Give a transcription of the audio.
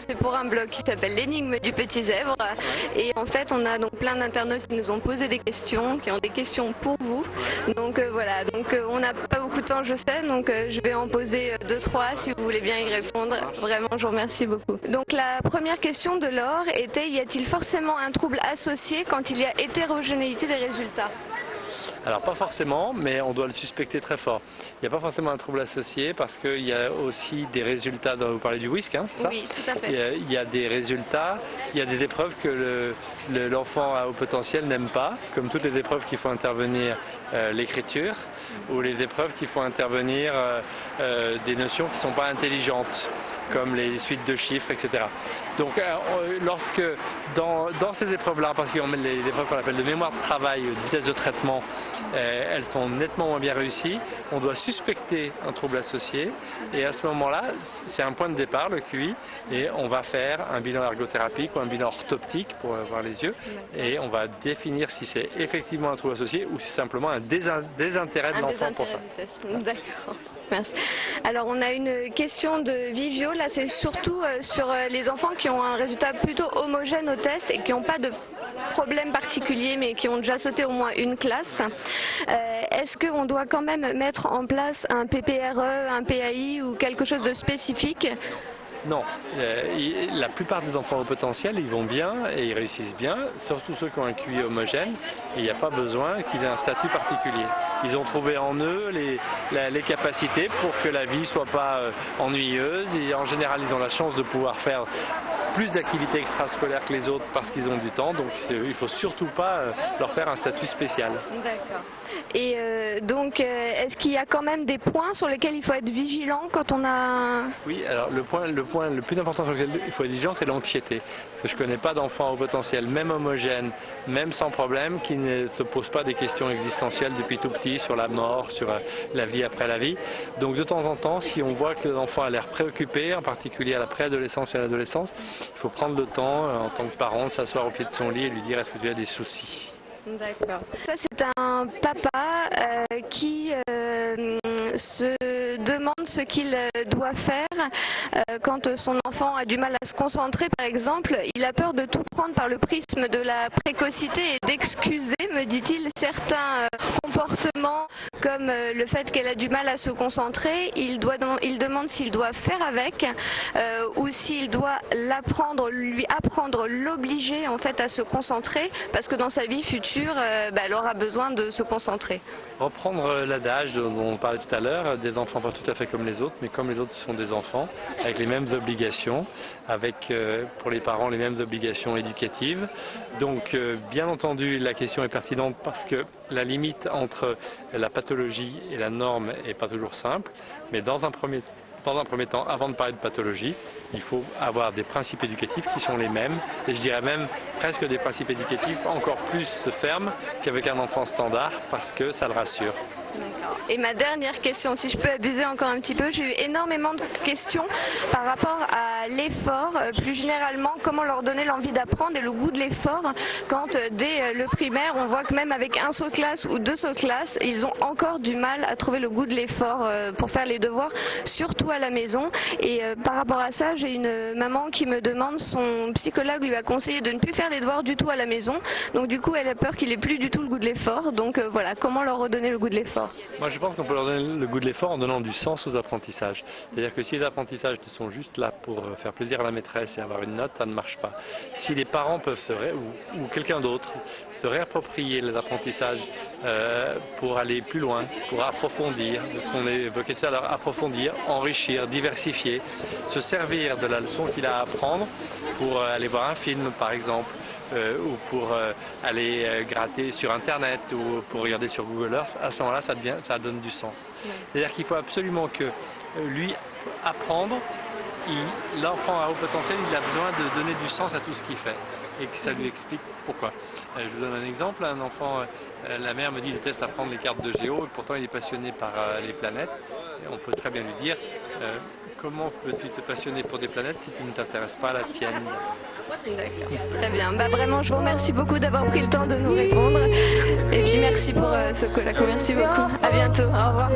c'est pour un blog qui s'appelle L'énigme du petit zèbre. Et en fait, on a donc plein d'internautes qui nous ont posé des questions, qui ont des questions pour vous. Donc voilà, on n'a pas beaucoup de temps, je sais, donc je vais en poser 2-3 si vous voulez bien y répondre. Vraiment, je vous remercie beaucoup. Donc la première question de Laure était, y a-t-il forcément un trouble associé quand il y a hétérogénéité des résultats? Alors pas forcément, mais on doit le suspecter très fort. Il n'y a pas forcément un trouble associé parce qu'il y a aussi des résultats, vous parlez du WISC, hein, c'est ça? Oui, tout à fait. Il y a des résultats, il y a des épreuves que l'enfant à haut potentiel n'aime pas, comme toutes les épreuves qui font intervenir l'écriture ou les épreuves qui font intervenir des notions qui ne sont pas intelligentes, comme les suites de chiffres, etc. Donc lorsque dans ces épreuves-là, parce qu'on met les épreuves qu'on appelle de mémoire de travail, de vitesse de traitement, elles sont nettement moins bien réussies, on doit suspecter un trouble associé et à ce moment-là, c'est un point de départ, le QI, et on va faire un bilan ergothérapique ou un bilan orthoptique pour voir les yeux et on va définir si c'est effectivement un trouble associé ou si c'est simplement un désintérêt de l'enfant pour ça. D'accord. Merci. Alors on a une question de Vivio, là c'est surtout sur les enfants qui ont un résultat plutôt homogène au test et qui n'ont pas de problème particulier mais qui ont déjà sauté au moins une classe. Est-ce qu'on doit quand même mettre en place un PPRE, un PAI ou quelque chose de spécifique ? Non, la plupart des enfants au potentiel, ils vont bien et ils réussissent bien, surtout ceux qui ont un QI homogène, et il n'y a pas besoin qu'ils aient un statut particulier. Ils ont trouvé en eux les capacités pour que la vie ne soit pas ennuyeuse, et en général ils ont la chance de pouvoir faire plus d'activités extrascolaires que les autres parce qu'ils ont du temps, donc il ne faut surtout pas leur faire un statut spécial. D'accord. Et donc, est-ce qu'il y a quand même des points sur lesquels il faut être vigilant quand on a... Oui, alors le point le plus important sur lequel il faut être vigilant, c'est l'anxiété. Parce que je ne connais pas d'enfants au potentiel, même homogènes, même sans problème, qui ne se posent pas des questions existentielles depuis tout petit sur la mort, sur la vie après la vie. Donc de temps en temps, si on voit que l'enfant a l'air préoccupé, en particulier à la préadolescence et à l'adolescence, il faut prendre le temps, en tant que parent, de s'asseoir au pied de son lit et lui dire: est-ce que tu as des soucis? D'accord. Ça, c'est un papa qui se demande ce qu'il doit faire quand son enfant a du mal à se concentrer, par exemple. Il a peur de tout prendre par le prisme de la précocité et d'excuser, me dit-il, certains comportements comme le fait qu'elle a du mal à se concentrer. Il demande s'il doit faire avec ou s'il doit l'apprendre, lui apprendre, l'obliger en fait à se concentrer, parce que dans sa vie future, elle aura besoin de se concentrer. Reprendre l'adage dont on parlait tout à l'heure, des enfants pas tout à fait comme les autres, mais comme les autres sont des enfants, avec les mêmes obligations, avec pour les parents les mêmes obligations éducatives. Donc bien entendu la question est pertinente parce que la limite entre la pathologie et la norme n'est pas toujours simple, mais dans un premier temps, avant de parler de pathologie, il faut avoir des principes éducatifs qui sont les mêmes, et je dirais même presque des principes éducatifs encore plus fermes qu'avec un enfant standard, parce que ça le rassure. Et ma dernière question, si je peux abuser encore un petit peu, j'ai eu énormément de questions par rapport à l'effort, plus généralement, comment leur donner l'envie d'apprendre et le goût de l'effort quand dès le primaire, on voit que même avec un saut de classe ou 2 sauts de classe, ils ont encore du mal à trouver le goût de l'effort pour faire les devoirs, surtout à la maison. Et par rapport à ça, j'ai une maman qui me demande, son psychologue lui a conseillé de ne plus faire les devoirs du tout à la maison, donc du coup elle a peur qu'il ait plus du tout le goût de l'effort, donc voilà, comment leur redonner le goût de l'effort? Moi je pense qu'on peut leur donner le goût de l'effort en donnant du sens aux apprentissages. C'est-à-dire que si les apprentissages sont juste là pour faire plaisir à la maîtresse et avoir une note, ça ne marche pas. Si les parents peuvent ou quelqu'un d'autre se réapproprier les apprentissages pour aller plus loin, pour approfondir, ce qu'on évoquait tout à l'heure, approfondir, enrichir, diversifier, se servir de la leçon qu'il a à apprendre pour aller voir un film par exemple, ou pour aller gratter sur internet ou pour regarder sur Google Earth, à ce moment-là ça donne du sens. C'est-à-dire qu'il faut absolument que lui apprendre, l'enfant à haut potentiel, il a besoin de donner du sens à tout ce qu'il fait et que ça lui explique pourquoi. Je vous donne un exemple, un enfant, la mère me dit il déteste apprendre les cartes de géo et pourtant il est passionné par les planètes. Et on peut très bien lui dire comment peux-tu te passionner pour des planètes si tu ne t'intéresses pas à la tienne? D'accord, très bien. Vraiment, je vous remercie beaucoup d'avoir pris le temps de nous répondre. Et puis merci pour ce colloque. Merci beaucoup. À bientôt. Au revoir.